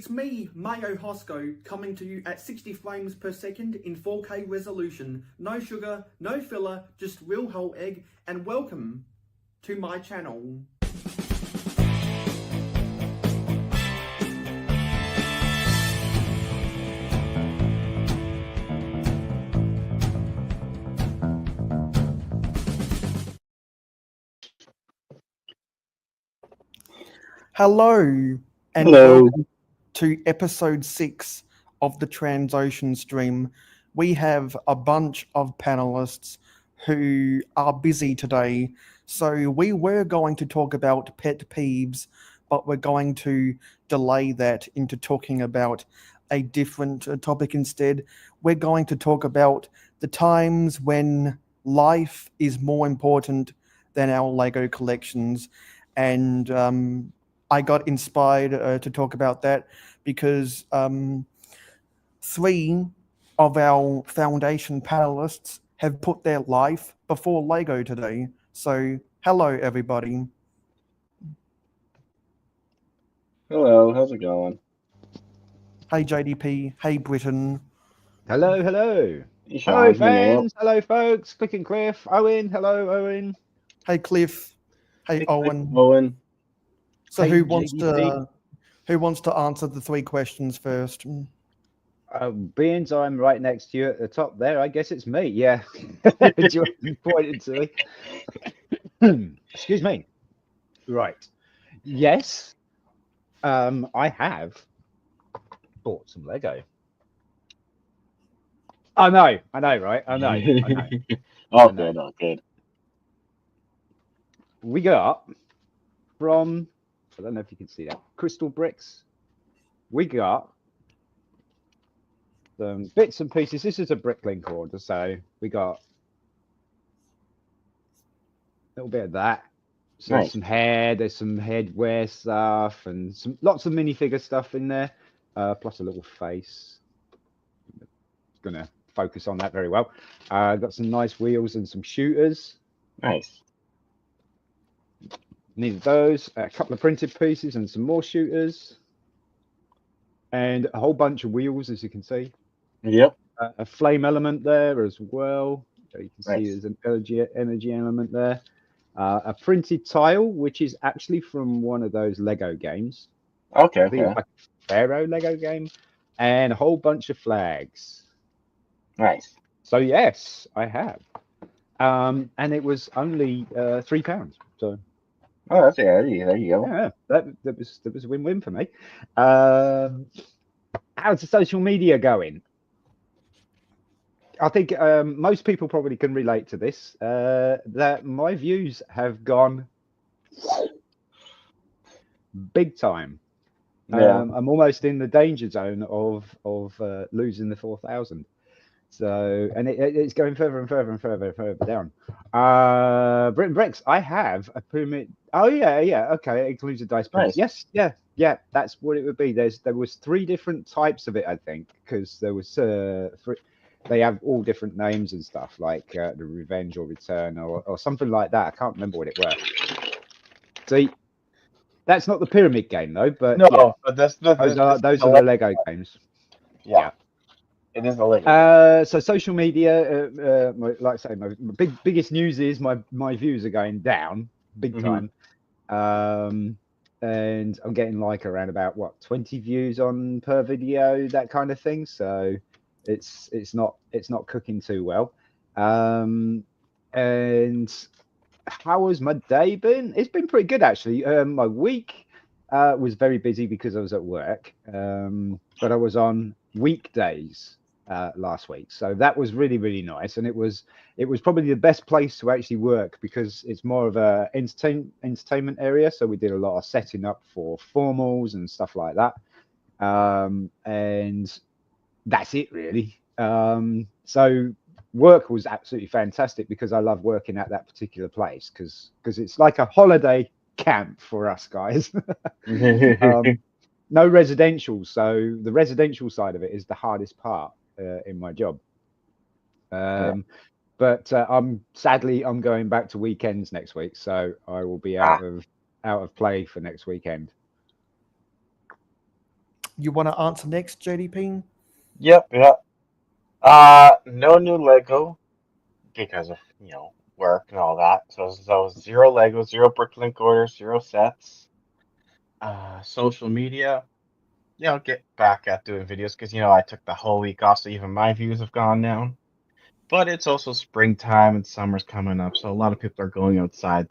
It's me, mayohosko, coming to you at 60 frames per second in 4K resolution. No sugar, no filler, just real whole egg, and welcome to my channel. Hello, and welcome to episode 6 of the Transocean stream. We have a bunch of panelists who are busy today, so we were going to talk about pet peeves, but we're going to delay that into talking about a different topic instead. We're going to talk about the times when life is more important than our Lego collections, and I got inspired to talk about that because 3 of our foundation panelists have put their life before Lego today. So, hello, everybody. Hello, how's it going? Hey, JDP. Hey, Britton. Hello, hello. Hey, Hello, Sean, hey, Neil. fans. Hello, folks. Click and Cliff. Owen. Hello, Owen. Hey, Cliff. Hey, Owen. Owen. So, Hey, who wants JDP. to answer the 3 questions first? Being I'm right next to you at the top there, I guess it's me. Yeah. You pointed to me. Excuse me. Right. Yes. I have bought some Lego. I know, right? I know. All good. We got from, I don't know if you can see that, Crystal Bricks. We got some bits and pieces. This is a bricklink order, so we got a little bit of that. So Nice. there's some hair, there's some headwear stuff, and lots of minifigure stuff in there, plus a little face. Gonna focus on that very well. Got some nice wheels and some shooters. Nice. Needed those. A couple of printed pieces and some more shooters, and a whole bunch of wheels, as you can see. Yep. A flame element there as well. So you can Nice. see there's an energy element there. A printed tile, which is actually from one of those Lego games. Okay. I think it's like a Pharaoh Lego game, and a whole bunch of flags. Nice. So yes, I have. And it was only £3. So Oh, that's there you go. yeah, that was a win-win for me. How's the social media going? I think most people probably can relate to this. That my views have gone big time. Yeah. I'm almost in the danger zone of losing the 4,000. So, and it's going further and further and further down. Britain Bricks, I have a pyramid. Oh yeah, okay, it includes a dice pyramid. Nice. Yes, yeah, that's what it would be. There was 3 different types of it, I think, because there was 3. They have all different names and stuff, like the Revenge or Return or something like that. I can't remember what it was. See, that's not the pyramid game though, but No, yeah, but those are the Lego games. Yeah. It is the Lego. So social media, like I say, my biggest news is my views are going down big time, and I'm getting like around about 20 views on per video, that kind of thing. So it's not cooking too well. And how has my day been? It's been pretty good actually. My week was very busy because I was at work, but I was on weekdays last week, so that was really nice. And it was probably the best place to actually work because it's more of a entertainment area. So we did a lot of setting up for formals and stuff like that, and that's it really. So work was absolutely fantastic because I love working at that particular place because it's like a holiday camp for us guys. No residential, so the residential side of it is the hardest part in my job. But I'm going back to weekends next week, so I will be out of play for next weekend. You want to answer next, JDP? Yep. No new Lego because of work and all that. So 0 Lego, 0 Bricklink orders, 0 sets. Social media. I'll get back at doing videos because I took the whole week off, so even my views have gone down. But it's also springtime and summer's coming up, so a lot of people are going outside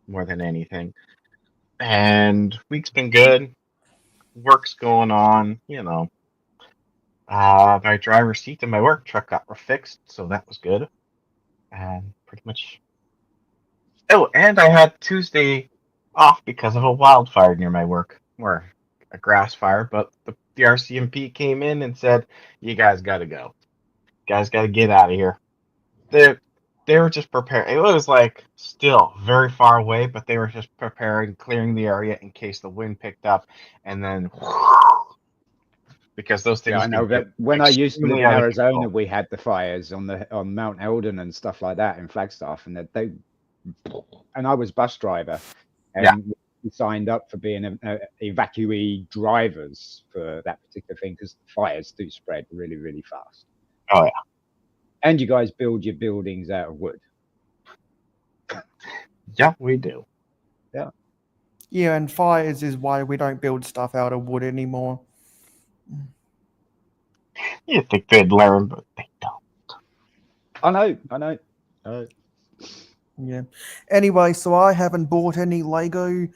more than anything. And week's been good. Work's going on. My driver's seat in my work truck got fixed, so that was good. And pretty much. Oh, and I had Tuesday off because of a wildfire near my work, or a grass fire. But the RCMP came in and said, "You guys got to go. You guys got to get out of here." They were just preparing. It was like still very far away, but they were just preparing, clearing the area in case the wind picked up, and then because those things. Yeah, I know that when I used to live in Arizona, we had the fires on Mount Eldon and stuff like that in Flagstaff, and and I was bus driver, and we signed up for being evacuee drivers for that particular thing because the fires do spread really, really fast. Oh yeah. And you guys build your buildings out of wood. Yeah, we do. Yeah. Yeah, and fires is why we don't build stuff out of wood anymore. You think they'd learn, but they don't. I know. Yeah. Anyway, so I haven't bought any Lego.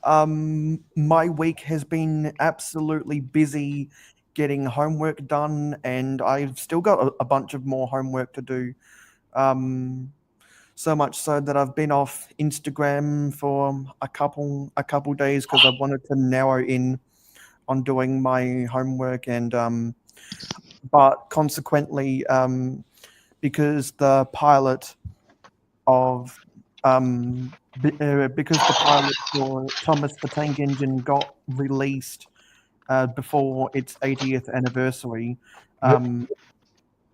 My week has been absolutely busy getting homework done, and I've still got a bunch of more homework to do. So much so that I've been off Instagram for a couple days because I wanted to narrow in on doing my homework, and but consequently, because the pilot of because the pilot for Thomas the Tank Engine got released before its 80th anniversary,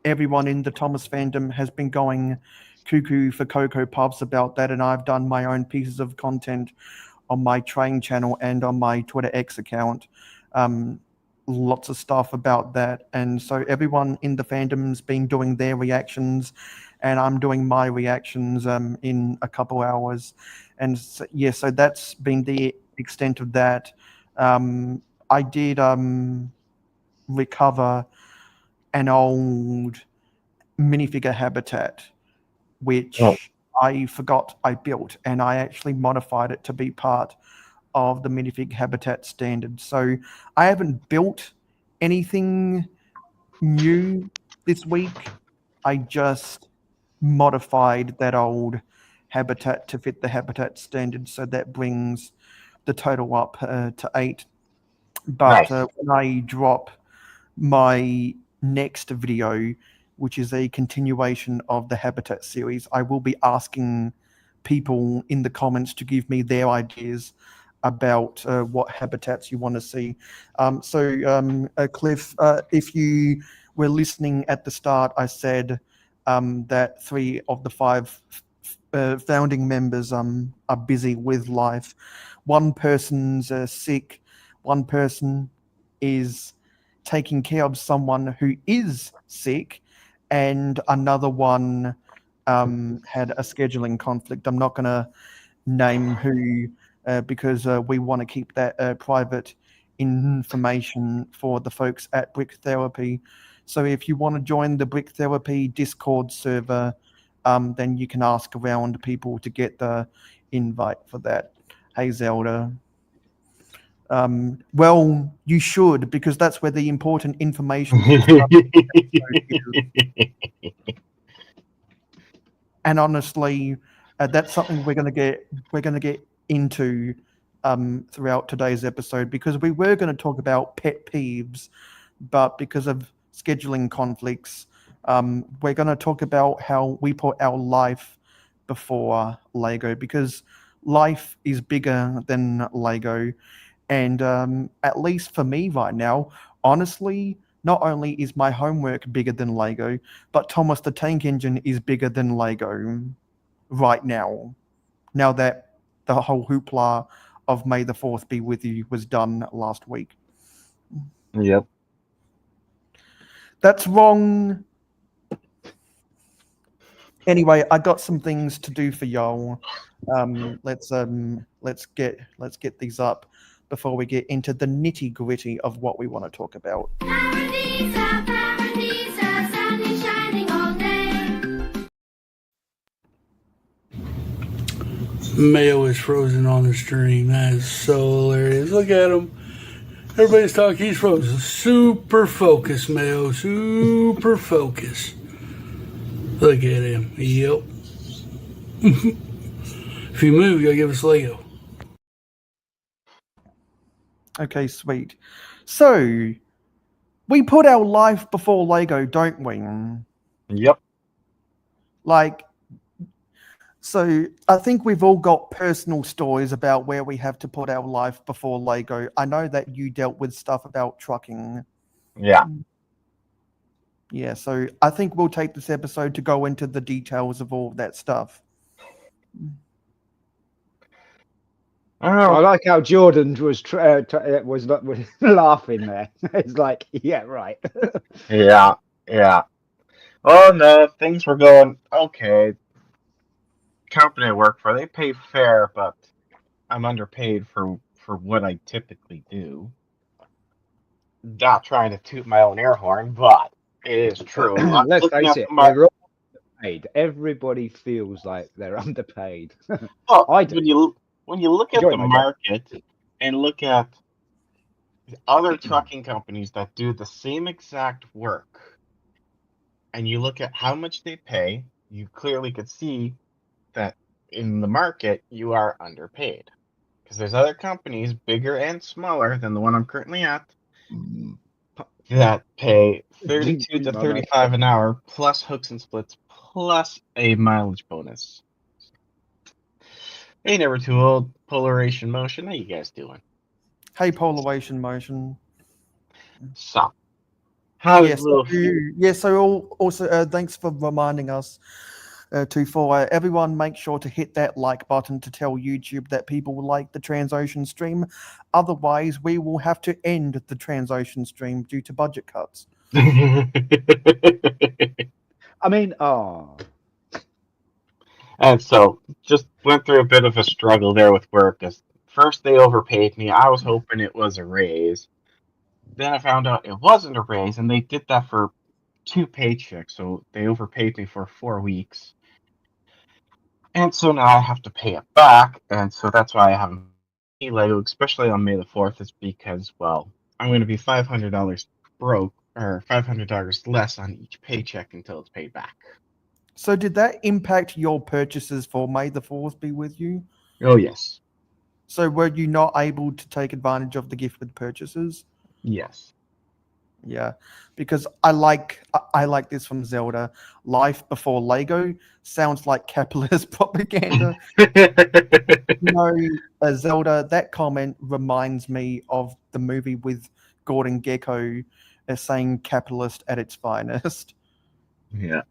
everyone in the Thomas fandom has been going cuckoo for Cocoa Puffs about that, and I've done my own pieces of content on my train channel and on my Twitter X account. Lots of stuff about that, and so everyone in the fandom's been doing their reactions, and I'm doing my reactions in a couple hours. And so, so that's been the extent of that. I did recover an old minifigure habitat, which I forgot I built, and I actually modified it to be part of the minifig habitat standard. So I haven't built anything new this week. I just modified that old habitat to fit the habitat standard, so that brings the total up to 8. But when I drop my next video, which is a continuation of the habitat series, I will be asking people in the comments to give me their ideas about what habitats you want to see. Cliff, if you were listening at the start, I said that 3 of the 5 founding members are busy with life. One person's sick, one person is taking care of someone who is sick, and another one had a scheduling conflict. I'm not going to name who because we want to keep that private information for the folks at Brick Therapy. So if you want to join the Brick Therapy Discord server, then you can ask around people to get the invite for that. Hey, Zelda. Well, you should, because that's where the important information is. And honestly, that's something we're going to get into throughout today's episode, because we were going to talk about pet peeves, but because of scheduling conflicts, we're going to talk about how we put our life before Lego, because life is bigger than Lego. And at least for me right now, honestly, not only is my homework bigger than Lego, but Thomas the Tank Engine is bigger than Lego right now. Now that the whole hoopla of May the 4th be with you was done last week. Yep. That's wrong. Anyway, I got some things to do for y'all. Let's get these up before we get into the nitty gritty of what we want to talk about. Paradisa, Paradisa, sun is shining all day. Mayo is frozen on the stream. That is so hilarious. Look at him. Everybody's talking. He's frozen. Super focused, Mayo. Super focused. Look at him. Yep. If you move, you gotta give us Lego. Okay, sweet. So we put our life before Lego, don't we? Yep. Like, so I think we've all got personal stories about where we have to put our life before Lego. I know that you dealt with stuff about trucking. Yeah. Yeah, so I think we'll take this episode to go into the details of all that stuff. I like how Jordan was laughing there. It's like, yeah, right. Yeah. Oh no, things were going okay. Company I work for, they pay fair, but I'm underpaid for what I typically do. Not trying to toot my own air horn, but it is true. I'm Let's looking face at it, the market. we're all underpaid. Everybody feels like they're underpaid. Well, I do. when you look at Enjoy the my job. market and look at other trucking companies that do the same exact work, and you look at how much they pay, you clearly could see that in the market you are underpaid. Because there's other companies, bigger and smaller than the one I'm currently at, that pay 32 to My man. 35 an hour plus hooks and splits plus a mileage bonus. Ain't never too old. Polaration motion. How you guys doing? Hey, polarization motion. So, how Yes, little so also thanks for reminding us for everyone, make sure to hit that like button to tell YouTube that people like the Transocean stream. Otherwise, we will have to end the Transocean stream due to budget cuts. I mean, oh, And so, just went through a bit of a struggle there with work. As first, they overpaid me. I was hoping it was a raise. Then I found out it wasn't a raise, and they did that for 2 paychecks. So they overpaid me for 4 weeks. And so now I have to pay it back. And so that's why I haven't paid Lego, especially on May the 4th, is because, well, I'm going to be $500 broke, or $500 less on each paycheck until it's paid back. So did that impact your purchases for May the 4th be with you? Oh, yes. So were you not able to take advantage of the gift with purchases? Yes. Yeah, because I like this from Zelda. Life before Lego sounds like capitalist propaganda. Zelda, that comment reminds me of the movie with Gordon Gekko saying capitalist at its finest. Yeah.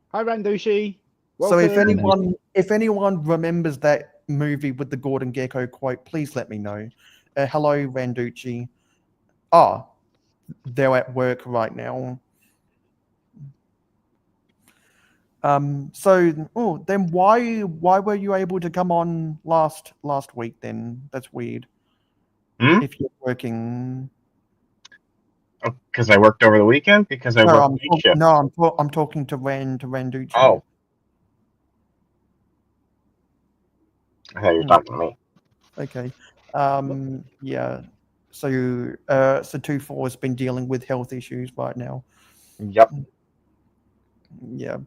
hi Randushi. So if Welcome. anyone remembers that movie with the Gordon Gekko quote, please let me know. Hello, Randucci. They're at work right now. Then why were you able to come on last week then? That's weird. If you're working. Because I worked over the weekend? Because I worked night shift. No, I'm talking to Randucci. Oh. I thought you were talking to me. Okay. Yeah. So 2-4 has been dealing with health issues right now. Yep. Yeah.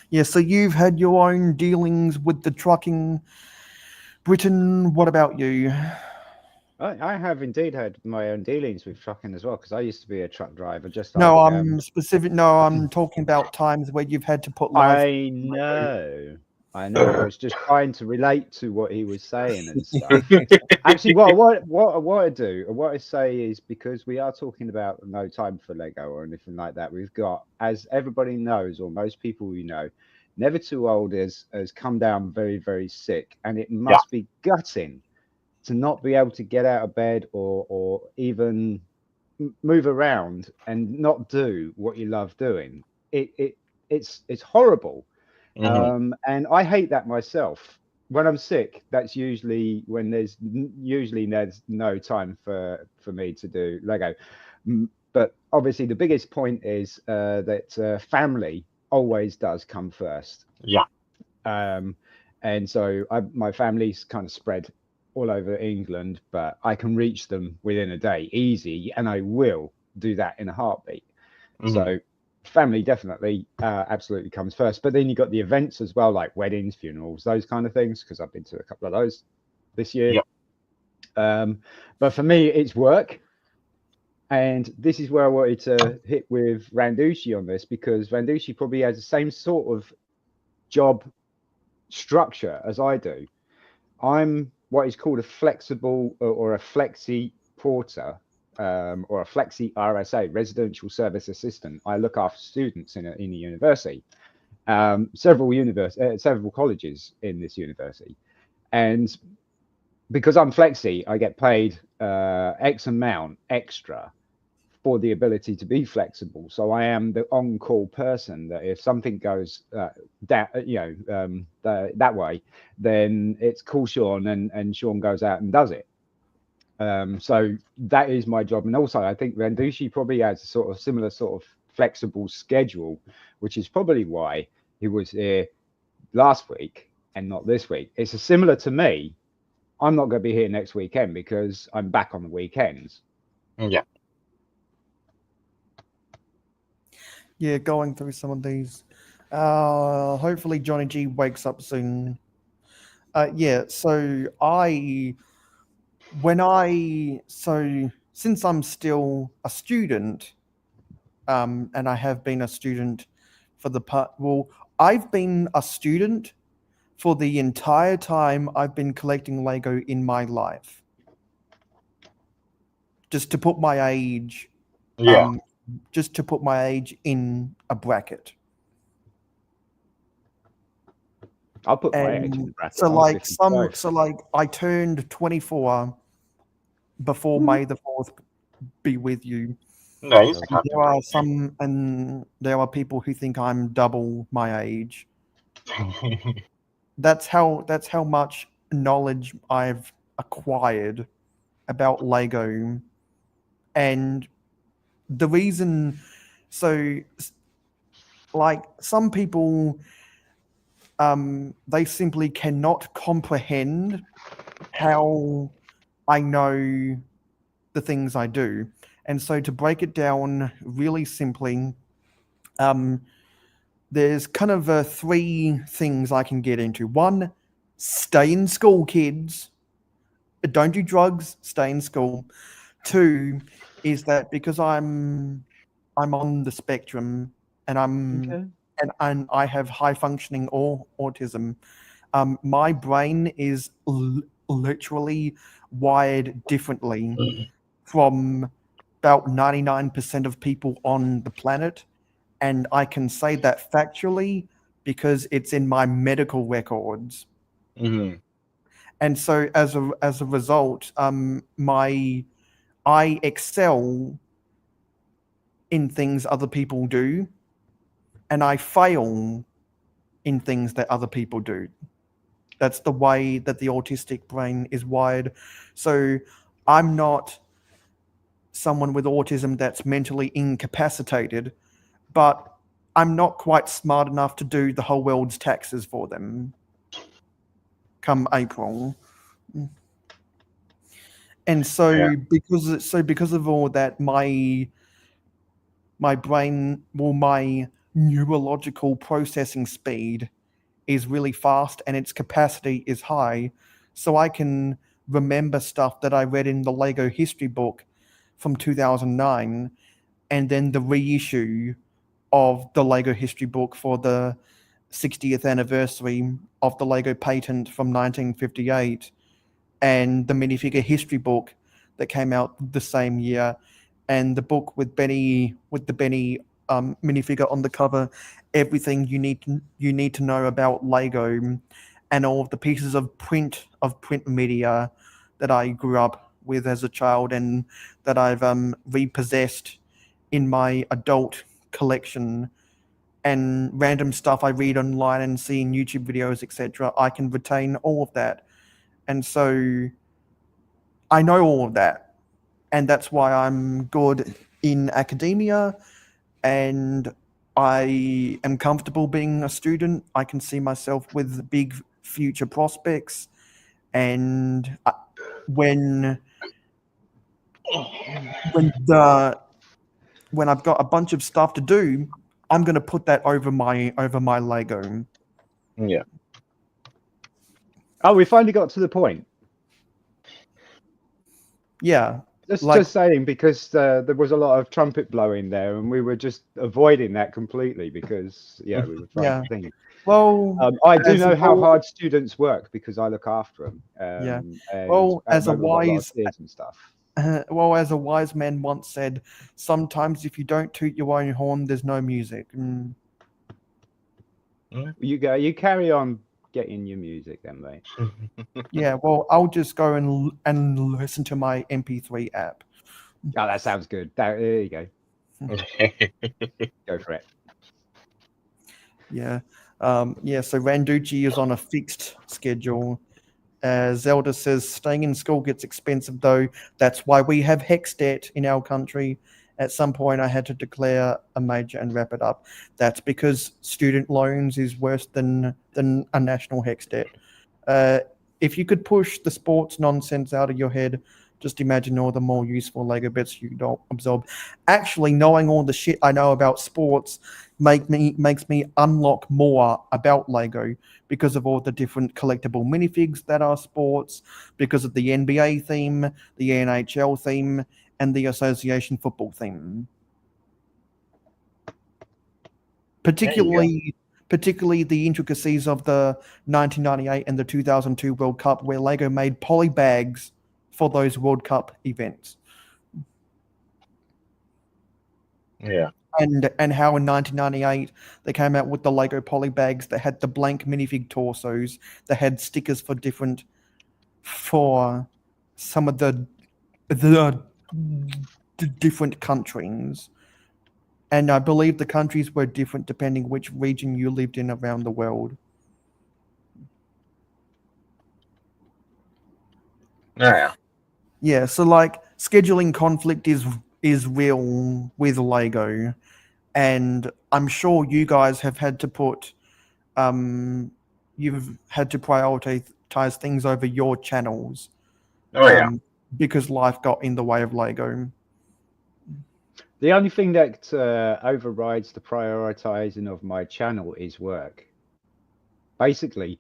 Yeah, so you've had your own dealings with the trucking. Britton, what about you? I have indeed had my own dealings with trucking as well, because I used to be a truck driver. I'm talking about times where you've had to put life. I know. I was just trying to relate to what he was saying and stuff. Actually, what I do, or what I say is, because we are talking about no time for Lego or anything like that, we've got, as everybody knows, or most people you know, Never Too Old has come down very, very sick, and it must be gutting to not be able to get out of bed or even move around and not do what you love doing, it's horrible. And I hate that myself. When I'm sick, that's usually when there's no time for me to do Lego. But obviously, the biggest point is that family always does come first. Yeah. And so my family's kind of spread all over England, but I can reach them within a day, easy, and I will do that in a heartbeat. So family definitely absolutely comes first. But then you got the events as well, like weddings, funerals, those kind of things, because I've been to a couple of those this year. But for me, it's work. And this is where I wanted to hit with Randushi on this, because Randushi probably has the same sort of job structure as I do. I'm what is called a flexible or a flexi porter, or a flexi RSA, residential service assistant. I look after students in a university, several colleges in this university, and because I'm flexi, I get paid X amount extra for the ability to be flexible. So I am the on-call person that if something goes that way, then it's call Sean, and Sean goes out and does it. So that is my job. And also I think Randushi probably has a sort of similar sort of flexible schedule, which is probably why he was here last week and not this week. It's similar to me. I'm not going to be here next weekend because I'm back on the weekends. Yeah, going through some of these. Hopefully Johnny G wakes up soon. Since I'm still a student, and I have been a student for I've been a student for the entire time I've been collecting Lego in my life. Just to put my age, just to put my age in a bracket. I'll put my age in the bracket. So I turned 24 before May the 4th be with you. Nice. There are people who think I'm double my age. That's how much knowledge I've acquired about Lego. And the reason, some people, they simply cannot comprehend how I know the things I do. And so to break it down really simply, there's kind of 3 things I can get into. 1, stay in school, kids. Don't do drugs, stay in school. 2 is that because I'm on the spectrum and and I have high functioning autism, my brain is literally wired differently from about 99% of people on the planet. And I can say that factually because it's in my medical records. And so as a result, I excel in things other people do, and I fail in things that other people do. That's the way that the autistic brain is wired. So I'm not someone with autism that's mentally incapacitated, but I'm not quite smart enough to do the whole world's taxes for them come April. And so because of all that, my brain, my neurological processing speed is really fast and its capacity is high. So I can remember stuff that I read in the Lego history book from 2009, and then the reissue of the Lego history book for the 60th anniversary of the Lego patent from 1958, and the minifigure history book that came out the same year, and the book with the Benny minifigure on the cover, everything you need to know about Lego, and all of the pieces of print media that I grew up with as a child and that I've repossessed in my adult collection, and random stuff I read online and see in YouTube videos, etc. I can retain all of that. And so I know all of that. And that's why I'm good in academia, and I am comfortable being a student. I can see myself with big future prospects. And when I've got a bunch of stuff to do, I'm going to put that over my Lego. Yeah. Oh, we finally got to the point. Yeah. Just saying, because there was a lot of trumpet blowing there, and we were just avoiding that completely because we were trying to think. Well, I do know how hard students work because I look after them. And well, as a we've got lot of wise kids and stuff. as a wise man once said, sometimes if you don't toot your own horn, there's no music. You carry on getting your music then, mate. Yeah, well, I'll just go and listen to my MP3 app. Oh, that sounds good. There you go. Go for it. Yeah. So Randucci is on a fixed schedule. Zelda says, staying in school gets expensive, though. That's why we have hex debt in our country. At some point, I had to declare a major and wrap it up. That's because student loans is worse than a national hex debt. If you could push the sports nonsense out of your head, just imagine all the more useful Lego bits you don't absorb. Actually, knowing all the shit I know about sports makes me unlock more about Lego because of all the different collectible minifigs that are sports, because of the NBA theme, the NHL theme, and the association football theme. Particularly the intricacies of the 1998 and the 2002 World Cup, where Lego made poly bags for those World Cup events. Yeah. And how in 1998 they came out with the Lego poly bags that had the blank minifig torsos that had stickers for some of the different countries. And I believe the countries were different depending which region you lived in around the world. Oh, yeah. Yeah, so like scheduling conflict is real with Lego, and I'm sure you guys have had to you've had to prioritize things over your channels. Oh, yeah. Because life got in the way of Lego. The only thing that overrides the prioritizing of my channel is work. Basically,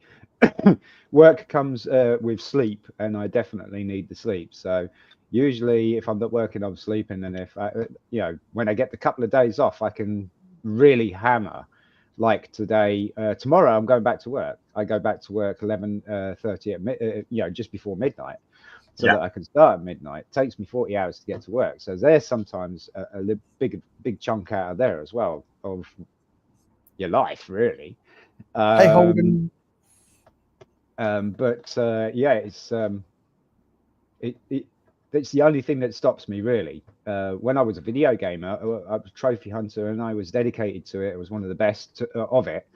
work comes with sleep, and I definitely need the sleep. So usually if I'm not working, I'm sleeping. And if when I get the couple of days off, I can really hammer. Like today, tomorrow I'm going back to work. I go back to work 11:30 at just before midnight, so that I can start at midnight. It takes me 40 hours to get to work. So there's sometimes a big chunk out of there as well of your life, really. Hey, Holden. It's the only thing that stops me, really. When I was a video gamer, I was a trophy hunter, and I was dedicated to it. I was one of the best of it.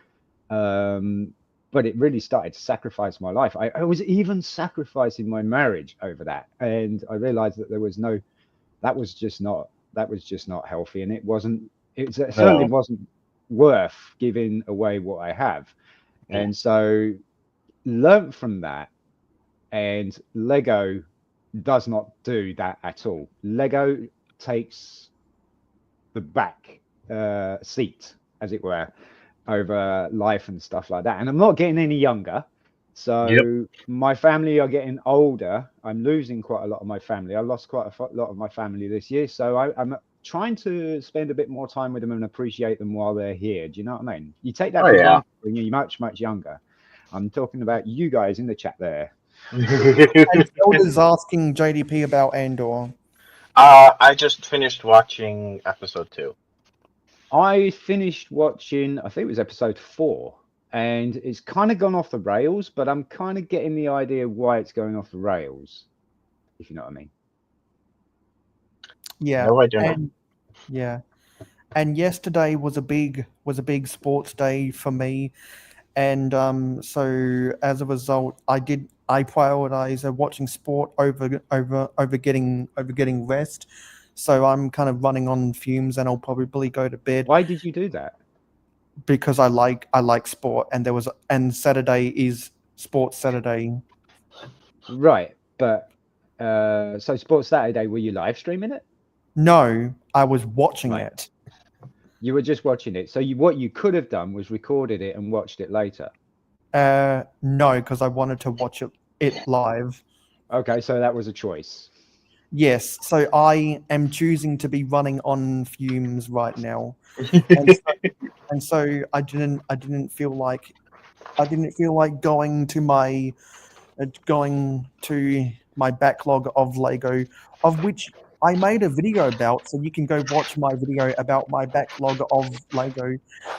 But it really started to sacrifice my life. I was even sacrificing my marriage over that, and I realized that that was just not healthy, and it certainly wasn't worth giving away what I have. And so learned from that, and Lego does not do that at all. Lego takes the back seat, as it were, over life and stuff like that. And I'm not getting any younger, so my family are getting older. I'm losing quite a lot of my family. I lost quite a lot of my family this year, so I'm trying to spend a bit more time with them and appreciate them while they're here. Do you know what I mean? You take that for granted when you're much younger. I'm talking about you guys in the chat there. And Zelda's asking JDP about Andor. I just finished watching episode 2. I finished watching, I think it was episode 4, and it's kind of gone off the rails, but I'm kind of getting the idea why it's going off the rails, if you know what I mean. Yeah. No, I do not. Yeah. And yesterday was a big sports day for me, and so as a result, I prioritize watching sport over getting rest. So I'm kind of running on fumes, and I'll probably go to bed Why did you do that? because I like sport, and Saturday is Sports Saturday. Right, but so Sports Saturday, were you live streaming it? No, I was watching Right. it. You were just watching it. So what you could have done was recorded it and watched it later. No, because I wanted to watch it live. Okay, so that was a choice. Yes, so I am choosing to be running on fumes right now, and so I didn't feel like going to my backlog of Lego, of which I made a video about. So you can go watch my video about my backlog of Lego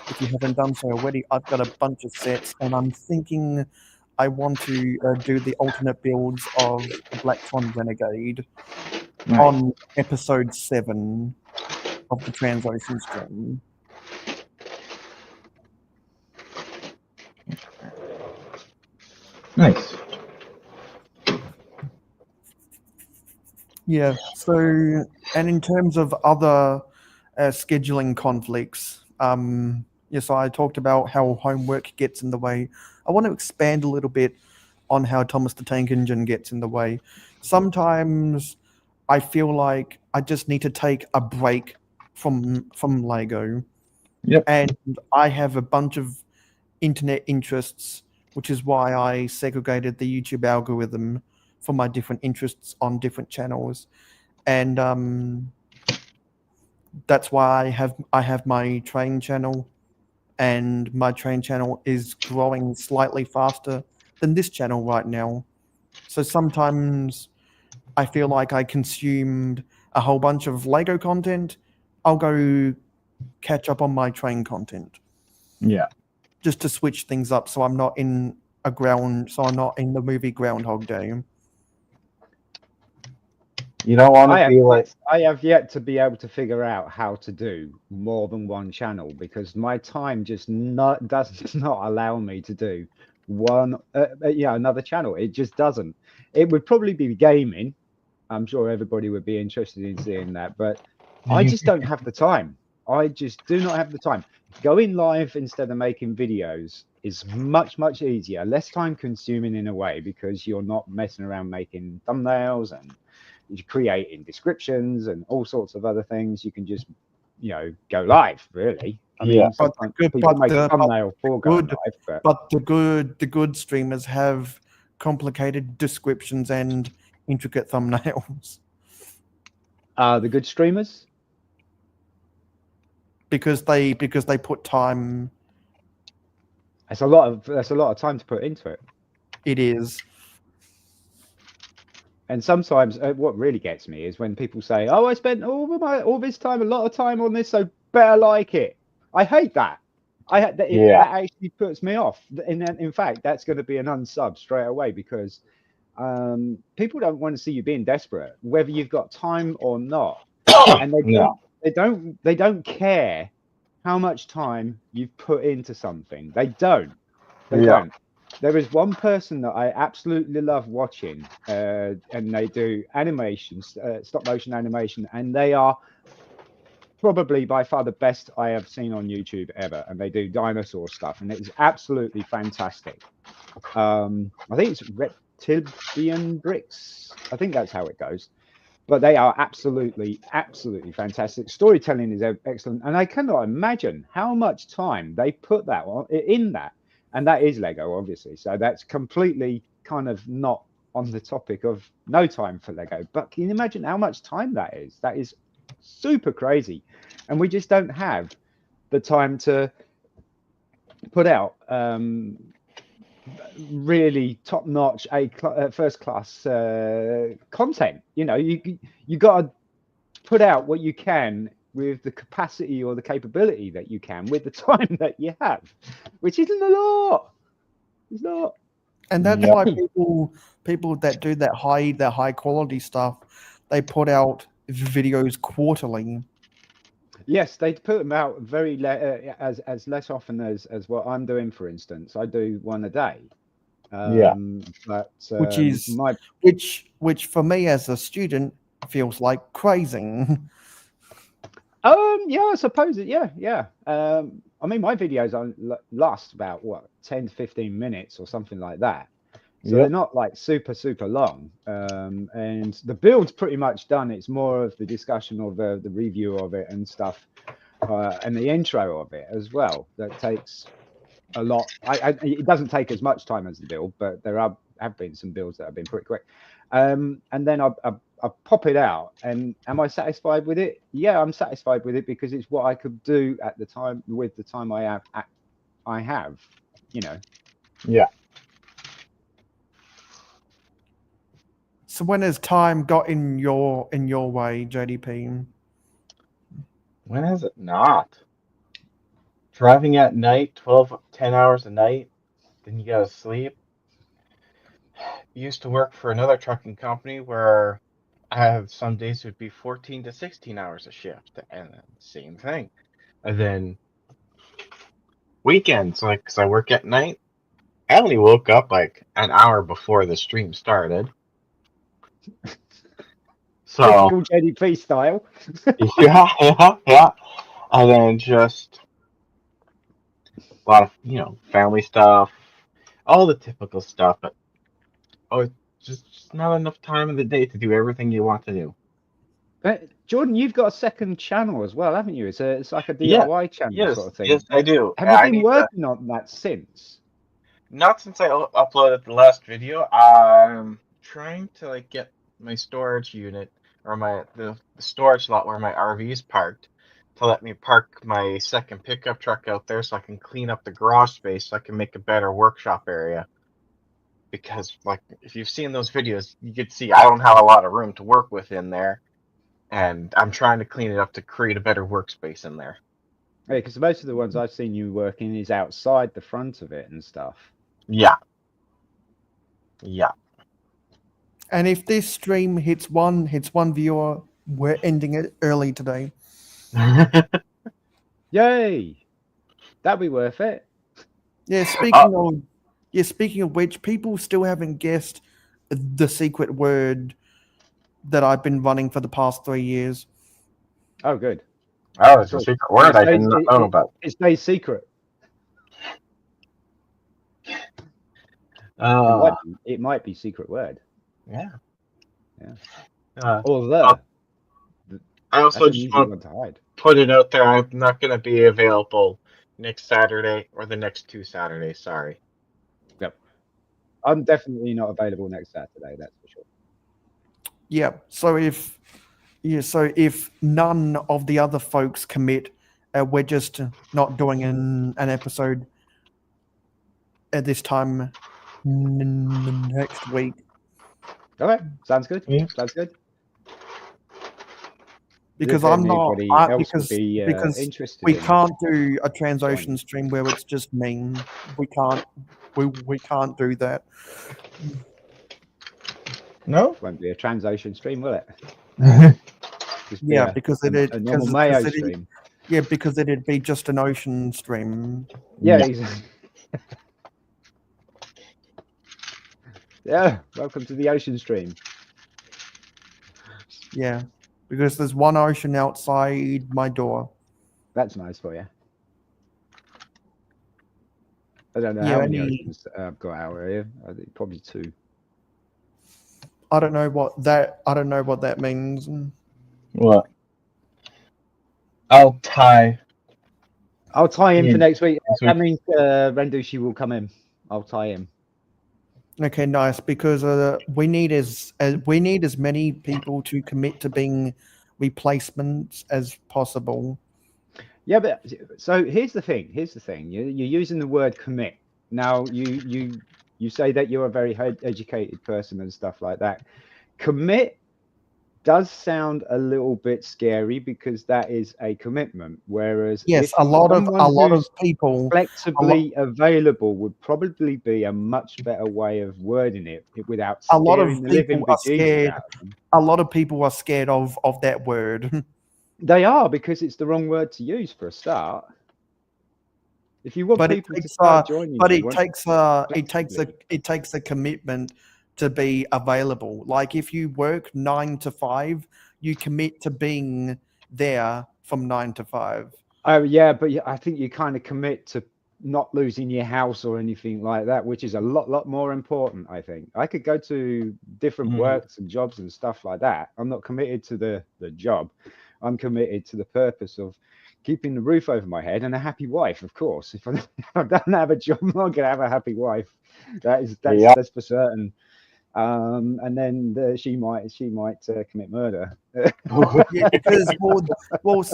if you haven't done so already. I've got a bunch of sets, and I'm thinking I want to do the alternate builds of the Black Tron Renegade on episode 7 of the Transocean stream. Nice. Yeah. So, and in terms of other scheduling conflicts, yes, I talked about how homework gets in the way. I want to expand a little bit on how Thomas the Tank Engine gets in the way. Sometimes I feel like I just need to take a break from Lego. Yep. And I have a bunch of internet interests, which is why I segregated the YouTube algorithm for my different interests on different channels. And that's why I have my train channel, and my train channel is growing slightly faster than this channel right now. So sometimes I feel like I consumed a whole bunch of Lego content. I'll go catch up on my train content. Yeah. Just to switch things up, so I'm not in the movie Groundhog Day. You don't want to be like. I have yet to be able to figure out how to do more than one channel because my time just does not allow me to do another channel. It just doesn't. It would probably be gaming. I'm sure everybody would be interested in seeing that, but I just don't have the time. I just do not have the time. Going live instead of making videos is much, much easier, less time consuming in a way because you're not messing around making thumbnails and you're creating descriptions and all sorts of other things. You can just, go live, really. I mean, sometimes people make a thumbnail for going live, but the good streamers have complicated descriptions and intricate thumbnails. The good streamers? Because they put time. That's a lot of time to put into it. It is. And sometimes what really gets me is when people say, "Oh, I spent all this time, a lot of time on this, so better like it." I hate that. That actually puts me off. In fact, that's going to be an unsub straight away because people don't want to see you being desperate, whether you've got time or not, and they don't care how much time you've put into something. They don't. There is one person that I absolutely love watching, and they do animations, stop motion animation, and they are probably by far the best I have seen on YouTube ever. And they do dinosaur stuff, and it is absolutely fantastic. I think it's Reptilian Bricks. I think that's how it goes. But they are absolutely, absolutely fantastic. Storytelling is excellent, and I cannot imagine how much time they put in that. And that is Lego, obviously. So that's completely kind of not on the topic of no time for Lego. But can you imagine how much time that is? That is super crazy. And we just don't have the time to put out really top-notch, first-class content. You got to put out what you can with the capacity or the capability that you can with the time that you have, which isn't a lot. It's not. And that's why people that do that high quality stuff, they put out videos quarterly. Yes, they put them out very as less often as what I'm doing. For instance, I do one a day. Yeah. But Which is my which for me as a student feels like crazy. yeah, I suppose it. Yeah. I mean, my videos last about what 10 to 15 minutes or something like that. So they're not like super long. And the build's pretty much done. It's more of the discussion of the review of it and stuff, and the intro of it as well. That takes a lot. It doesn't take as much time as the build, but there have been some builds that have been pretty quick. And then I pop it out, and am I satisfied with it? Yeah, I'm satisfied with it because it's what I could do at the time with the time I have, you know. Yeah. So when has time got in your way, JDP? When is it not? Driving at night, 10 hours a night, then you gotta sleep. Used to work for another trucking company where I have some days it would be 14 to 16 hours a shift, and then same thing. And then weekends, like, because I work at night, I only woke up like an hour before the stream started. So, Typical JDP style. yeah. And then just a lot of, family stuff, all the typical stuff, but it's just not enough time in the day to do everything you want to do. Jordan, you've got a second channel as well, haven't you? It's like a Yeah. DIY channel sort of thing. Yes, I do. Have you been working on that since? Not since I uploaded the last video. I'm trying to get my storage unit or the storage lot where my RV is parked to let me park my second pickup truck out there so I can clean up the garage space so I can make a better workshop area. Because if you've seen those videos, you could see I don't have a lot of room to work with in there, and I'm trying to clean it up to create a better workspace in there. Yeah, because most of the ones I've seen you working is outside the front of it and stuff. Yeah. And if this stream hits one viewer, we're ending it early today. Yay! That'd be worth it. Yeah, speaking of which, people still haven't guessed the secret word that I've been running for the past 3 years. Oh, good. Oh, it's a secret word I didn't know about. It stays secret. It might be secret word. Yeah. Although I also just want to put it out there. I'm not going to be available next Saturday or the next 2 Saturdays. Sorry. Yep. I'm definitely not available next Saturday. That's for sure. Yeah. So if none of the other folks commit, we're just not doing an episode at this time next week. Okay, sounds good. Yeah. Sounds good. Because I'm not because interested we can't do a Transocean stream where it's just me. We can't do that. No? Won't be a Transocean stream, will it? Yeah, because a normal Mayo stream. Yeah, because it'd be just an ocean stream. Yeah, exactly. Yeah, welcome to the ocean stream. Yeah, because there's one ocean outside my door. That's nice for you. I don't know how many oceans I've got out here. I think probably 2. I don't know what that means. What? I'll tie in for next week. That means Rendushi will come in. I'll tie him. Okay, nice. Because we need as many people to commit to being replacements as possible. Yeah, but so here's the thing. You're using the word commit. Now you say that you're a very educated person and stuff like that. Commit does sound a little bit scary because that is a commitment. Whereas Yes, if a lot someone of who's people, flexibly available would probably be a much better way of wording it without a lot scaring of the people living are bejesus scared. out of them. A lot of people are scared of that word. They are, because it's the wrong word to use for a start. If you want But people to start joining you, it takes a commitment to be available. Like if you work 9 to 5, you commit to being there from 9 to 5. oh yeah, but I think you kind of commit to not losing your house or anything like that, which is a lot more important. I think I could go to different works and jobs and stuff like that. I'm not committed to the job. I'm committed to the purpose of keeping the roof over my head and a happy wife, of course. If I don't have a job, I'm not gonna have a happy wife. That's for certain. And then she might commit murder. Yeah, because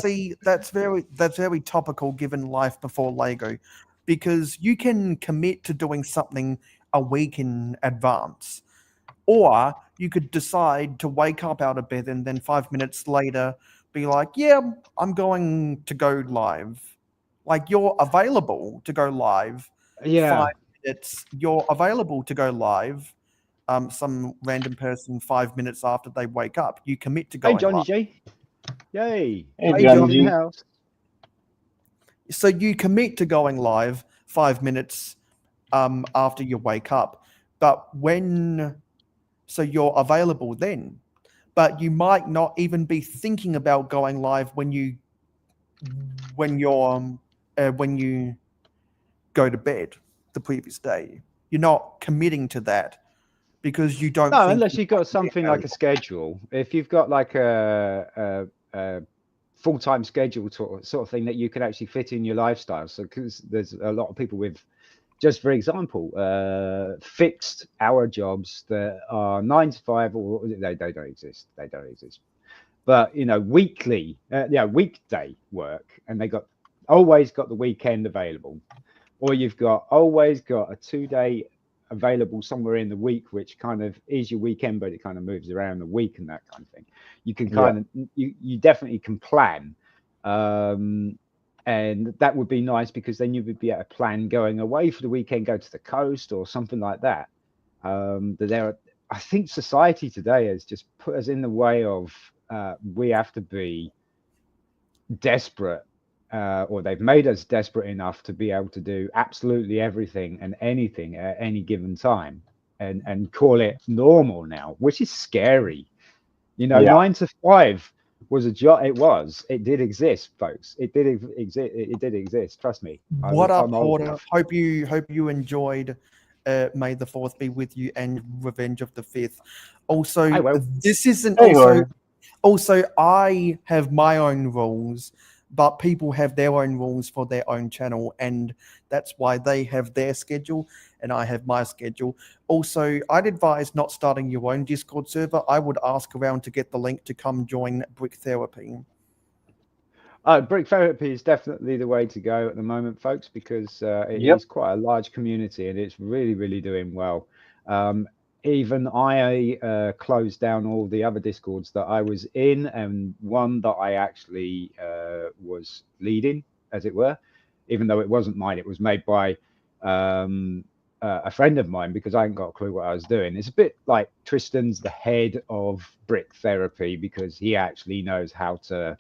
see, that's very topical given life before Lego, because you can commit to doing something a week in advance, or you could decide to wake up out of bed and then 5 minutes later be like, yeah, I'm going to go live. Like you're available to go live. Yeah. 5 minutes, you're available to go live. Some random person 5 minutes after they wake up, you commit to Hey, going Johnny live. G. Yay. Hey, Hey, Johnny John's in G. the house. So you commit to going live 5 minutes after you wake up, but so you're available then, but you might not even be thinking about going live when you go to bed the previous day. You're not committing to that because you don't No, think unless you you've got have to be something like a available. schedule. If you've got like a full-time schedule sort of thing that you can actually fit in your lifestyle. So because there's a lot of people with, just for example, fixed hour jobs that are 9 to 5, or they don't exist. They don't exist. But weekday work, and they always got the weekend available, or you've always got a 2-day available somewhere in the week, which kind of is your weekend, but it kind of moves around the week and that kind of thing. You can you definitely can plan, and that would be nice because then you would be able to plan going away for the weekend, go to the coast or something like that. I think society today has just put us in the way of we have to be desperate, or they've made us desperate enough to be able to do absolutely everything and anything at any given time, and call it normal now, which is scary. 9 to 5 was a job. It did exist, folks. It did exist. It did exist. Trust me. What up, I'm old Porter? enough. Hope you enjoyed May the 4th be with you and Revenge of the 5th. Also, I will. this isn't Hey, also Gordon. also I have my own rules, but people have their own rules for their own channel, and that's why they have their schedule and I have my schedule. Also, I'd advise not starting your own Discord server. I would ask around to get the link to come join Brick Therapy. Brick Therapy is definitely the way to go at the moment, folks, because it is quite a large community and it's really doing well. Even I closed down all the other Discords that I was in, and one that I actually was leading, as it were, even though it wasn't mine. It was made by a friend of mine, because I hadn't got a clue what I was doing. It's a bit like Tristan's the head of Brick Therapy because he actually knows how to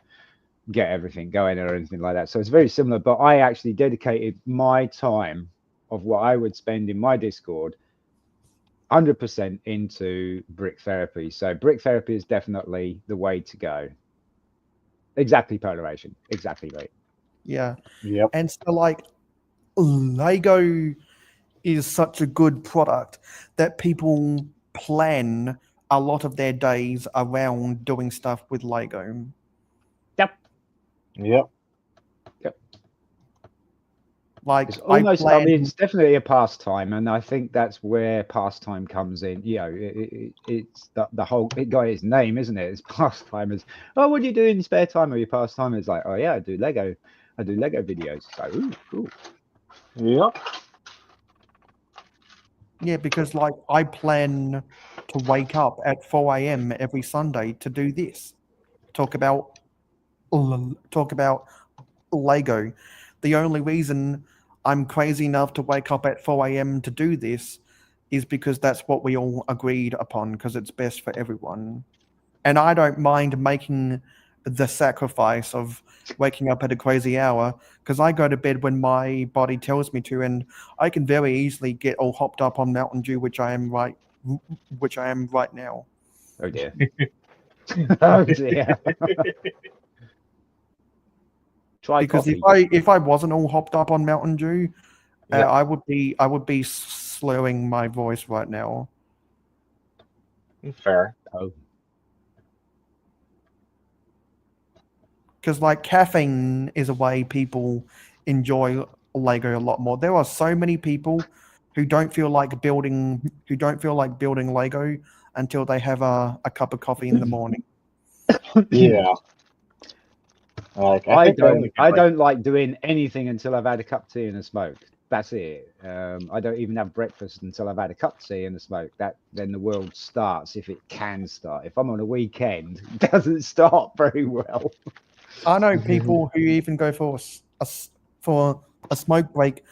get everything going or anything like that. So it's very similar, but I actually dedicated my time of what I would spend in my Discord 100% into Brick Therapy. So Brick Therapy is definitely the way to go. Exactly, Polaration. Exactly right. Yeah. Yep. And so like Lego is such a good product that people plan a lot of their days around doing stuff with Lego. Yep. Like It's almost, I mean, plan, it's definitely a pastime, and I think that's where pastime comes in. It's the whole guy, his name, isn't it? It's pastime. Is, oh, what do you do in your spare time, or your pastime? Is like, oh yeah, I do Lego videos. So, ooh, cool. Yep. yeah, because like I plan to wake up at 4 a.m. every Sunday to do this. Talk about Lego. The only reason I'm crazy enough to wake up at 4 a.m. to do this is because that's what we all agreed upon, because it's best for everyone. And I don't mind making the sacrifice of waking up at a crazy hour, because I go to bed when my body tells me to, and I can very easily get all hopped up on Mountain Dew, which I am right now. Oh dear. Oh dear. Try Because coffee. if I wasn't all hopped up on Mountain Dew, Yeah. I would be slurring my voice right now. Fair. Oh. Because like caffeine is a way people enjoy Lego a lot more. There are so many people who don't feel like building Lego until they have a cup of coffee in the morning. Yeah. Like I think only don't like doing anything until I've had a cup of tea and a smoke. That's it. I don't even have breakfast until I've had a cup of tea and a smoke. Then the world starts, if it can start. If I'm on a weekend, it doesn't start very well. I know people who even go for a smoke break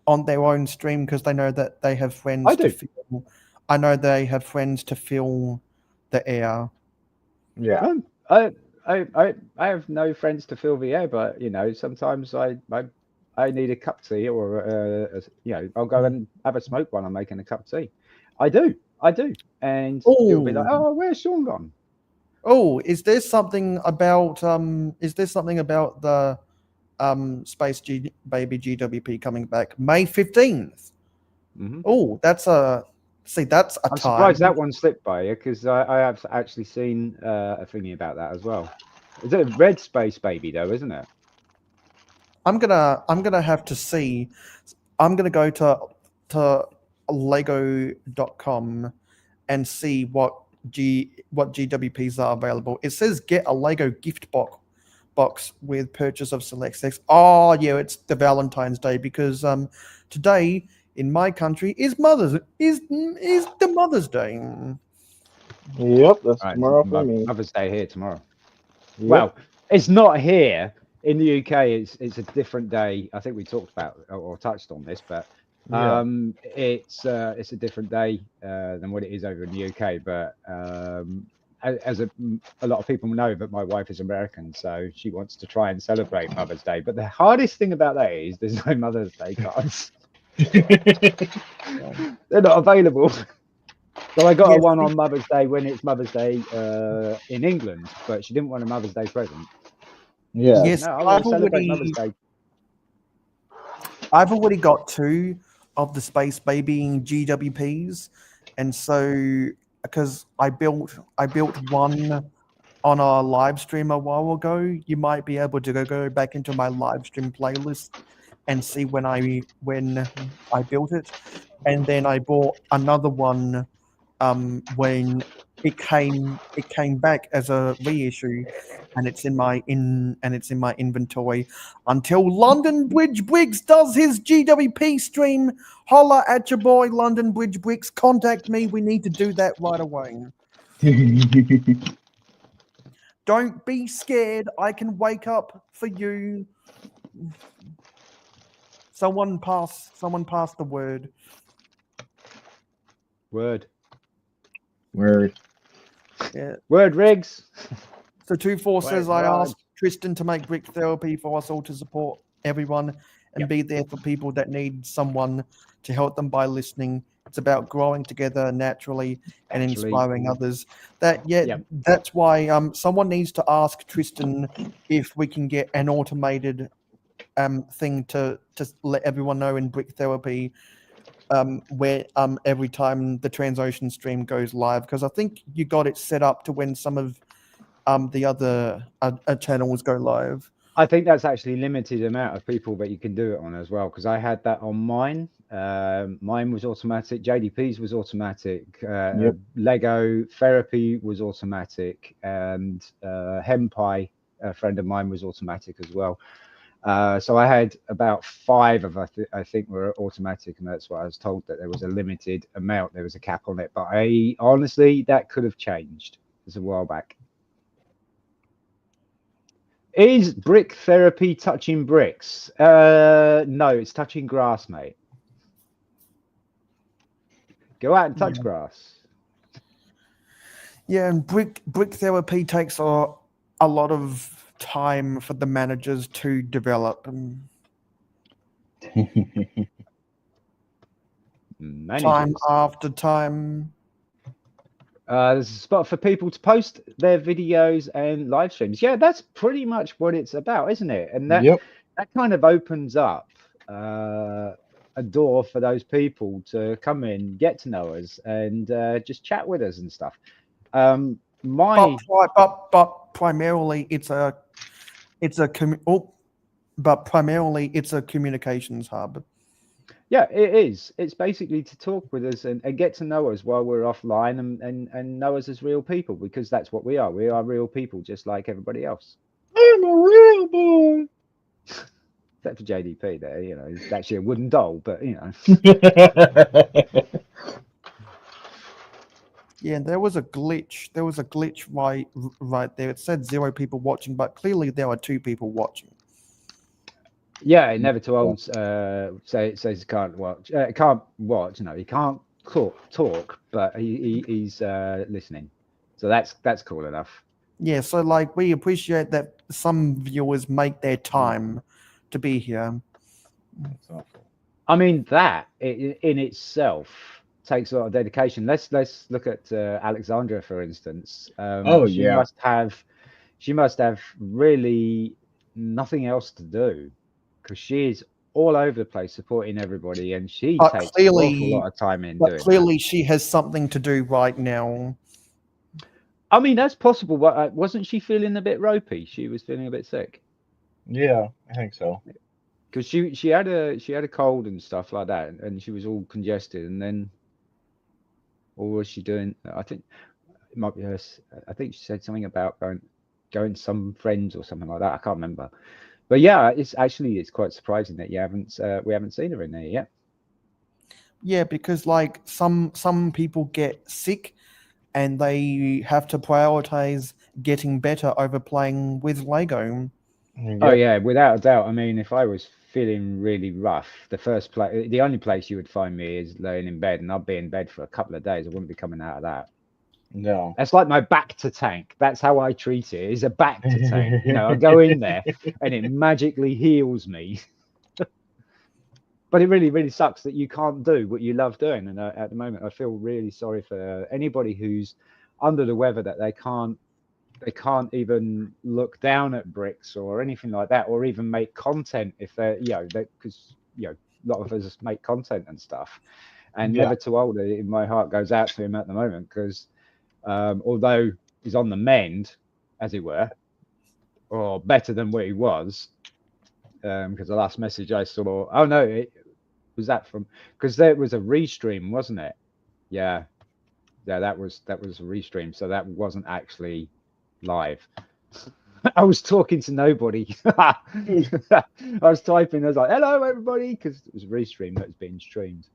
on their own stream because they know that they have friends I do. to feel. I know they have friends to feel the air. Yeah. I have no friends to fill the air, but sometimes I need a cup of tea, or I'll go and have a smoke while I'm making a cup of tea. I do, and it'll be like, oh, where's Sean gone? Oh, is there something about the Space Baby GWP coming back May 15th? Mm-hmm. Oh, that's a time. I'm surprised that one slipped by you, because I have actually seen a thingy about that as well. Is it a red Space Baby though, isn't it? I'm gonna have to see. I'm gonna go to lego.com and see what GWPs are available. It says get a Lego gift box with purchase of select sets. Oh yeah, it's the Valentine's Day, because today in my country is the Mother's Day. Yep, that's Right, tomorrow for me. Mother's Day here tomorrow. Yep. Well, it's not here in the UK. It's a different day. I think we talked about or touched on this, but it's a different day than what it is over in the UK. But as a lot of people know, that my wife is American, so she wants to try and celebrate Mother's Day. But the hardest thing about that is there's no Mother's Day cards. They're not available. So I got her one on Mother's Day when it's Mother's Day in England, but she didn't want a Mother's Day present. Yeah. Yes, No, I want to celebrate Mother's Day. I've already got 2 of the Space Baby GWPs, and so because I built one on a live stream a while ago, you might be able to go back into my live stream playlist and see when I built it, and then I bought another one when it came back as a reissue, and it's in my inventory until London Bridge Briggs does his GWP stream. Holla at your boy London Bridge Briggs. Contact me. We need to do that right away. Don't be scared. I can wake up for you. Someone pass the word. Word. Yeah. Word, Riggs. So 24 says, I right. asked Tristan to make brick therapy for us all to support everyone and be there for people that need someone to help them by listening. It's about growing together naturally and inspiring others. That's why someone needs to ask Tristan if we can get an automated thing to let everyone know in brick therapy where every time the Transocean stream goes live, because I think you got it set up to when some of the other channels go live. I think that's actually limited amount of people that you can do it on as well, because I had that on mine. Mine was automatic. JDP's was automatic. Lego therapy was automatic, and Henpai, a friend of mine, was automatic as well. So I had about 5 of I think were automatic, and that's what I was told, that there was a limited amount. There was a cap on it, but I honestly, that could have changed. It's a while back. Is brick therapy touching bricks? No, it's touching grass, mate. Go out and touch grass. Yeah, and brick therapy takes a lot of time for the managers to develop. And time after time. There's a spot for people to post their videos and live streams. Yeah, that's pretty much what it's about, isn't it? And that kind of opens up a door for those people to come in, get to know us, and just chat with us and stuff. But primarily it's a communications hub. Yeah, it is. It's basically to talk with us and get to know us while we're offline, and know us as real people, because that's what we are. We are real people, just like everybody else. I'm a real boy. Except for JDP there, you know, he's actually a wooden doll, but you know. Yeah, there was a glitch. There was a glitch right there. It said 0 people watching, but clearly there are 2 people watching. Yeah, Never Too Old says he can't watch. Can't watch. No, he can't talk, but he's listening. So that's cool enough. Yeah, so like we appreciate that some viewers make their time to be here. That's awful. I mean, that in itself takes a lot of dedication. Let's look at Alexandra, for instance. She must have really nothing else to do, because she is all over the place supporting everybody, and she takes an awful lot of time in doing. But clearly, she has something to do right now. I mean, that's possible. But wasn't she feeling a bit ropey? She was feeling a bit sick. Yeah, I think so. Because she had a cold and stuff like that, and she was all congested. And then, what was she doing? I think it might be her. I think she said something about going to some friends or something like that. I can't remember. But yeah, it's quite surprising that we haven't seen her in there yet. Yeah, because like some people get sick, and they have to prioritize getting better over playing with Lego. Yep. Oh yeah, without a doubt. I mean, if I was feeling really rough, the only place you would find me is laying in bed, and I'd be in bed for a couple of days. I wouldn't be coming out of that. No, that's like my back to tank. That's how I treat it. Is a back to tank. You know, I go in there and it magically heals me. But it really, really sucks that you can't do what you love doing. And at the moment, I feel really sorry for anybody who's under the weather, that they can't even look down at bricks or anything like that, or even make content if they're, because a lot of us make content and stuff. And Never Too Old, my heart goes out to him at the moment, because although he's on the mend, as it were, or better than what he was, because the last message I saw, was that from, because there was a restream, wasn't it? Yeah, that was a restream, so that wasn't actually live. I was talking to nobody. I was typing, I was like, hello everybody, because it was a restream that was being streamed.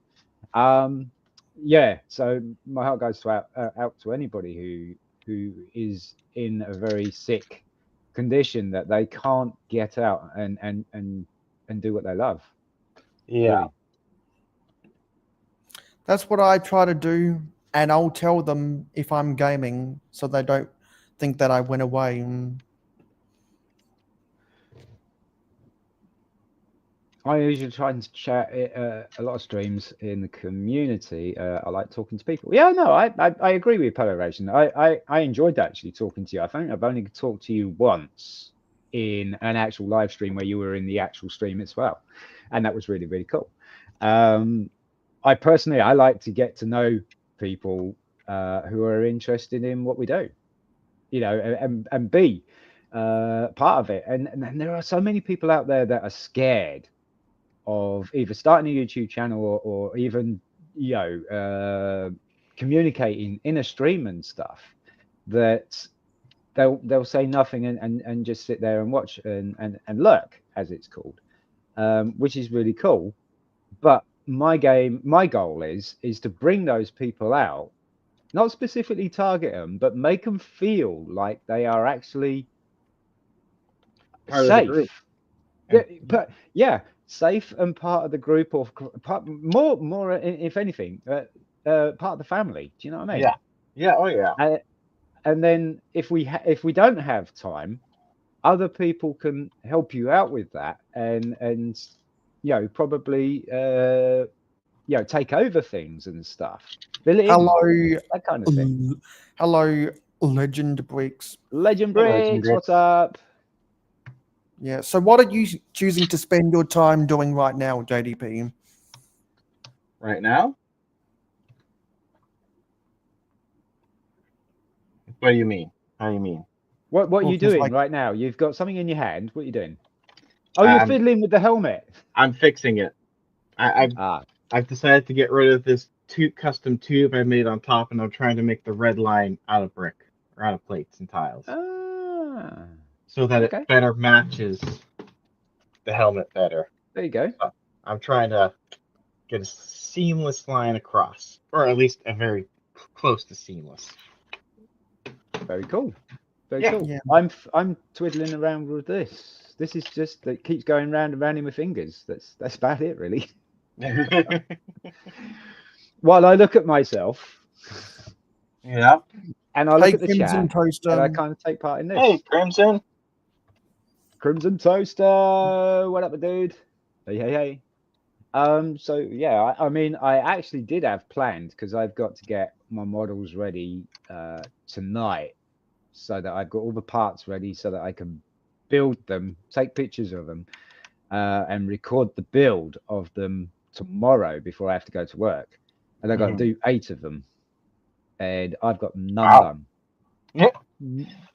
Yeah, so my heart goes out to anybody who is in a very sick condition, that they can't get out and do what they love. Yeah, really. That's what I try to do, and I'll tell them if I'm gaming, so they don't think that I went away. I usually try and chat a lot of streams in the community. I like talking to people. Yeah, no, I agree with Polarization. I enjoyed actually talking to you. I think I've only talked to you once in an actual live stream where you were in the actual stream as well, and that was really, really cool. I personally like to get to know people who are interested in what we do, and be part of it. And there are so many people out there that are scared of either starting a YouTube channel or even communicating in a stream and stuff, that they'll say nothing and just sit there and watch and look. as it's called, which is really cool. But my goal is to bring those people out, not specifically target them, but make them feel like they are actually Part of the group. Yeah, safe and part of the group, or more, if anything, part of the family. Do you know what I mean? Yeah. Oh yeah. And then if we don't have time, other people can help you out with that, and probably take over things and stuff. Fill it in, Hello, that kind of thing. hello, Legend Bricks. Legend Hey, Legend Bricks, what's up? Yeah. So, what are you choosing to spend your time doing right now, JDP? Right now? What do you mean? How do you mean? What Well, are you just doing like- right now? You've got something in your hand. What are you doing? Oh, you're fiddling with the helmet. I'm fixing it. I've decided to get rid of this custom tube I made on top, and I'm trying to make the red line out of brick or out of plates and tiles, so that okay. it better matches the helmet better. There you go. I'm trying to get a seamless line across, or at least a very close to seamless. Very cool. Very Yeah. cool. Yeah. I'm twiddling around with this. This is just that keeps going round and round in my fingers. That's about it, really. While I look at myself, Yeah. and I look at the Crimson chat, Toaster. and I kind of take part in this. Hey, Crimson. Crimson Toaster, what up, my dude? Hey. So yeah, I mean, I actually did have planned, because I've got to get my models ready tonight, so that I've got all the parts ready, so that I can build them, take pictures of them, and record the build of them tomorrow before I have to go to work. And I've got to do 8 of them, and I've got none done. Yeah.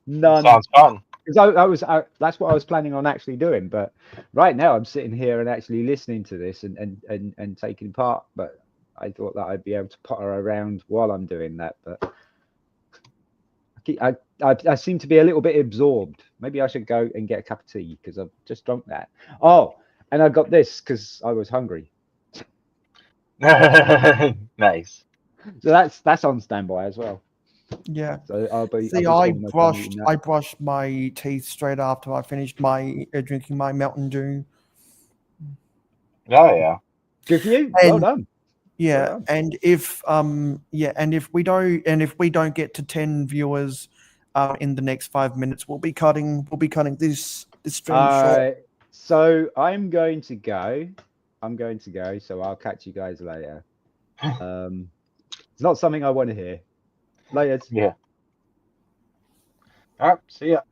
None. Sounds fun. Because that's what I was planning on actually doing, but right now I'm sitting here and actually listening to this and taking part. But I thought that I'd be able to potter around while I'm doing that, but I seem to be a little bit absorbed. Maybe I should go and get a cup of tea, because I've just drunk that. Oh, and I got this because I was hungry. Nice. So that's on standby as well. Yeah. So I'll be. See, I brushed my teeth straight after I finished my drinking my Mountain Dew. Oh yeah. Good for you. And- Well done. Yeah, Well done. and if we don't get to 10 viewers in the next 5 minutes, we'll be cutting this stream short. So I'm going to go. So I'll catch you guys later. It's not something I want to hear. Later. Yeah. All right. See ya.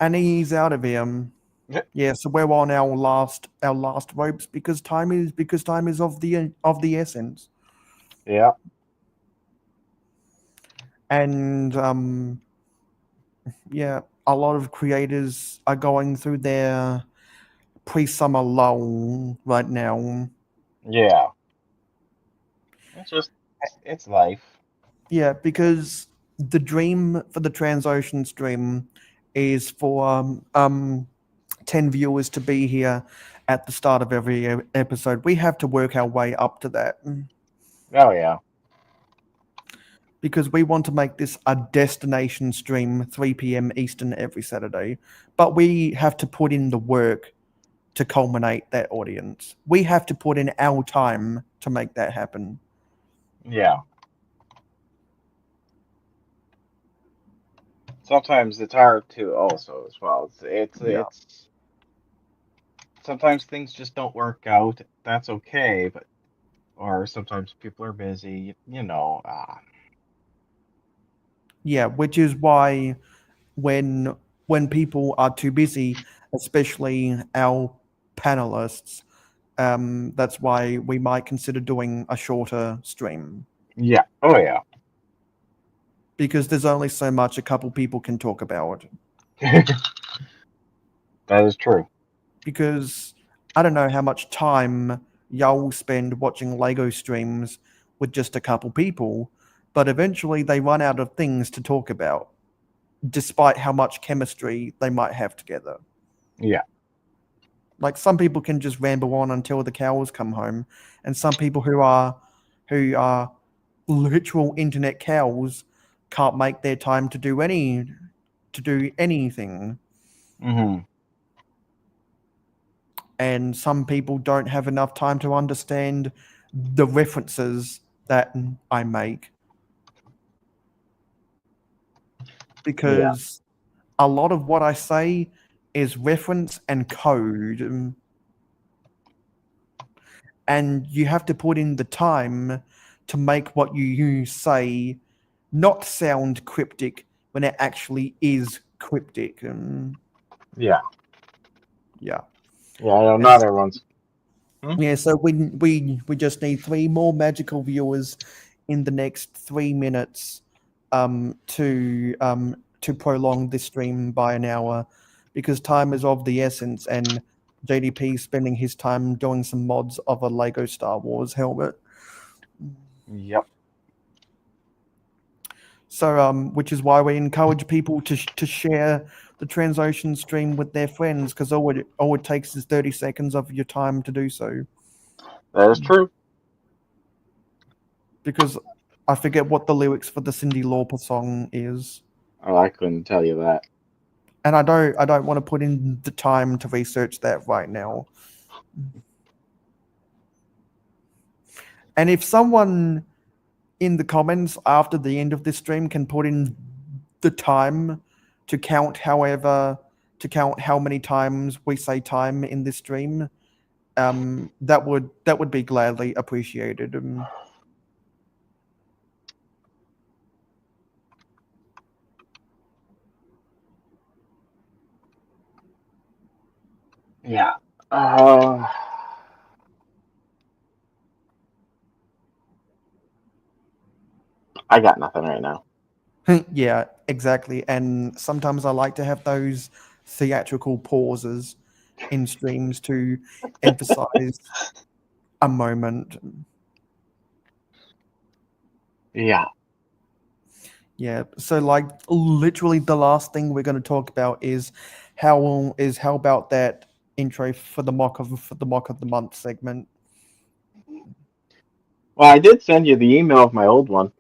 And he's out of here. Yep. Yeah, so we're on our last ropes, because time is of the essence. Yeah. And a lot of creators are going through their pre-summer lull right now. Yeah. It's life. Yeah, because the dream for the Transocean stream is for 10 viewers to be here at the start of every episode. We have to work our way up to that, Oh yeah. because we want to make this a destination stream, 3 p.m. Eastern every Saturday. But we have to put in the work to culminate that audience. We have to put in our time to make that happen. Yeah. Sometimes it's hard to also as well. It's sometimes things just don't work out. That's okay, or sometimes people are busy. Yeah, which is why when people are too busy, especially our panelists, that's why we might consider doing a shorter stream, Yeah. Oh yeah. because there's only so much a couple people can talk about. That is true. Because I don't know how much time y'all spend watching Lego streams with just a couple people, but eventually they run out of things to talk about, despite how much chemistry they might have together. Yeah. Like some people can just ramble on until the cows come home, and some people who are literal internet cows can't make their time to do anything. Mm-hmm. And some people don't have enough time to understand the references that I make. Because a lot of what I say is reference and code. And you have to put in the time to make what you say not sound cryptic when it actually is cryptic. Yeah. Yeah. Yeah, I know not everyone's. Yeah, so we just need 3 more magical viewers in the next 3 minutes to prolong this stream by an hour, because time is of the essence, and JDP is spending his time doing some mods of a Lego Star Wars helmet. Yep. So which is why we encourage people to share the Transocean stream with their friends, because all it takes is 30 seconds of your time to do so. That is true. Because I forget what the lyrics for the Cyndi Lauper song is, Oh, I couldn't tell you that. and I don't want to put in the time to research that right now. And if someone in the comments after the end of this stream can put in the time to count how many times we say time in this stream, that would be gladly appreciated. Yeah. I got nothing right now. Yeah, exactly. And sometimes I like to have those theatrical pauses in streams to emphasize a moment. Yeah. Yeah. So like literally the last thing we're going to talk about is how about that intro for the mock of the month segment. Well, I did send you the email of my old one.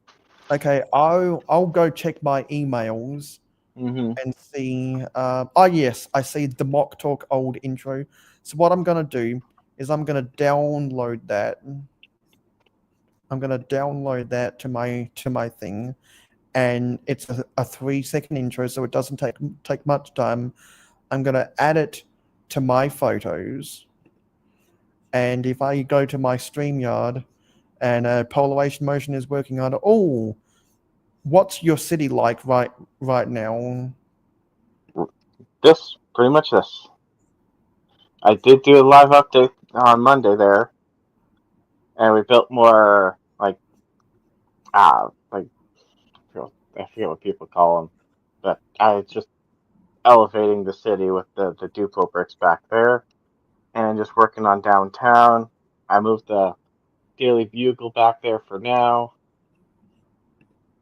Okay, I'll go check my emails Mm-hmm. and see. Yes, I see the mock talk old intro. So what I'm gonna do is I'm gonna download that. I'm gonna download that to my thing, and it's a 3-second intro, so it doesn't take much time. I'm gonna add it to my photos, and if I go to my StreamYard, and Polarization Motion is working on it. Oh, what's your city like right now? Pretty much this. I did do a live update on Monday there, and we built more I forget what people call them, but I just elevating the city with the Duplo bricks back there, and just working on downtown. I moved the Daily Bugle back there for now.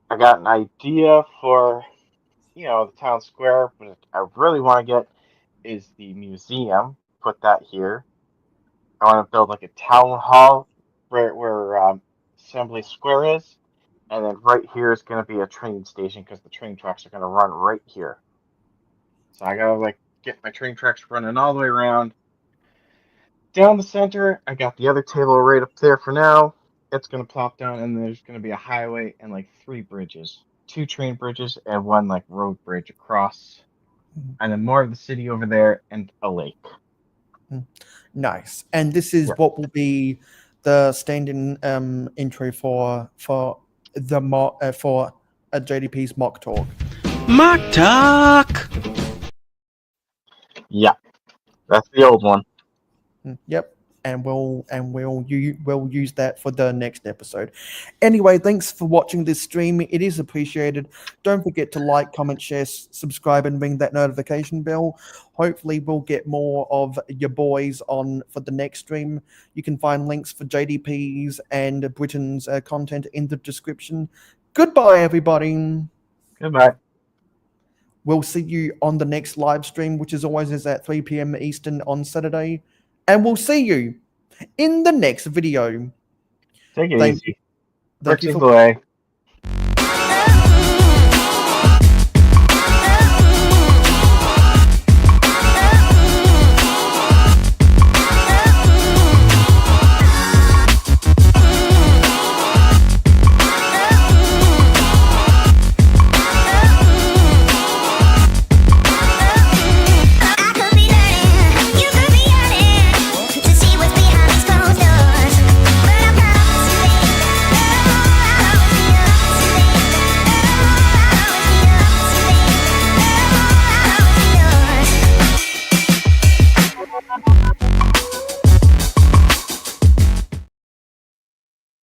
I got an idea for the town square, but I really want to get is the museum. Put that here. I want to build like a town hall where Assembly Square is, and then right here is going to be a train station because the train tracks are going to run right here. So I gotta get my train tracks running all the way around. Down the center, I got the other table right up there for now. It's going to plop down, and there's going to be a highway and 3 bridges. 2 train bridges and 1 road bridge across. And then more of the city over there and a lake. Nice. And this is what will be the stand-in intro for the for a JDP's mock talk. Mock talk. Yeah, that's the old one. Yep. And we'll use that for the next episode. Anyway, thanks for watching this stream. It is appreciated. Don't forget to like, comment, share, subscribe, and ring that notification bell. Hopefully, we'll get more of your boys on for the next stream. You can find links for JDP's and Britain's content in the description. Goodbye, everybody. Goodbye. We'll see you on the next live stream, which is always is at 3 p.m. Eastern on Saturday. And we'll see you in the next video. Take it Thank easy. Thank you Purchase for delay.